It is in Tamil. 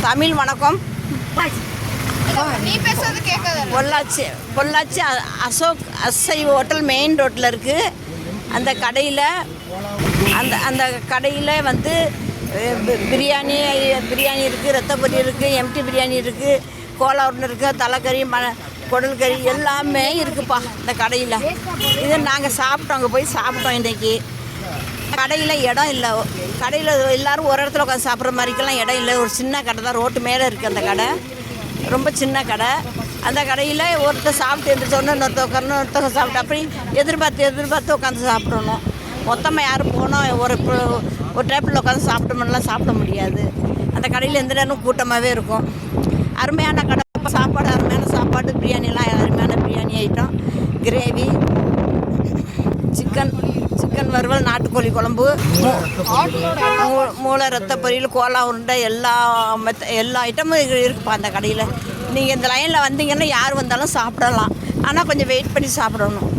தமிழ் வணக்கம். நீ பேசுறது கேட்காது. பொள்ளாச்சி அசோக் அசை ஹோட்டல் மெயின் ரோட்டில் இருக்குது. அந்த கடையில் அந்த கடையில் வந்து பிரியாணி இருக்குது, ரத்தப்பொரி இருக்குது, எம்டி பிரியாணி இருக்குது, கோலா உருண்டை இருக்குது, தலைக்கறி குடல் கறி எல்லாமே இருக்குதுப்பா இந்த கடையில். இது நாங்கள் சாப்பிட்டோம், அங்கே போய் சாப்பிட்டோம். இன்றைக்கி கடையில் இடம் இல்லை. கடையில் எல்லோரும் ஒரு இடத்துல உட்காந்து சாப்பிட்ற மாதிரிக்கெல்லாம் இடம் இல்லை. ஒரு சின்ன கடை தான், ரோட்டு மேலே இருக்குது அந்த கடை, ரொம்ப சின்ன கடை. அந்த கடையில் ஒருத்தர் சாப்பிட்டு எழுந்திரிச்சோன்னு இன்னொருத்தவங்க சாப்பிட்டு அப்படி எதிர்பார்த்து உட்காந்து சாப்பிடணும். மொத்தமாக யாரும் போனோம் ஒரு டேபிளில் உட்காந்து சாப்பிட்டோம்லாம் சாப்பிட முடியாது. அந்த கடையில் எந்த நேரமும் கூட்டமாகவே இருக்கும். அருமையான கடை, சாப்பாடு அருமையான சாப்பாடு, பிரியாணிலாம் அருமையான பிரியாணி ஐட்டம், கிரேவி, சிக்கன் வறுவல், நாட்டுக்கோழி குழம்பு, மூளை, ரத்த பொரியல், கோலா உருண்டை எல்லா ஐட்டமும் இருக்குப்பா அந்த கடையில். நீங்கள் இந்த லைனில் வந்தீங்கன்னா யார் வந்தாலும் சாப்பிடலாம். ஆனால் கொஞ்சம் வெயிட் பண்ணி சாப்பிடணும்.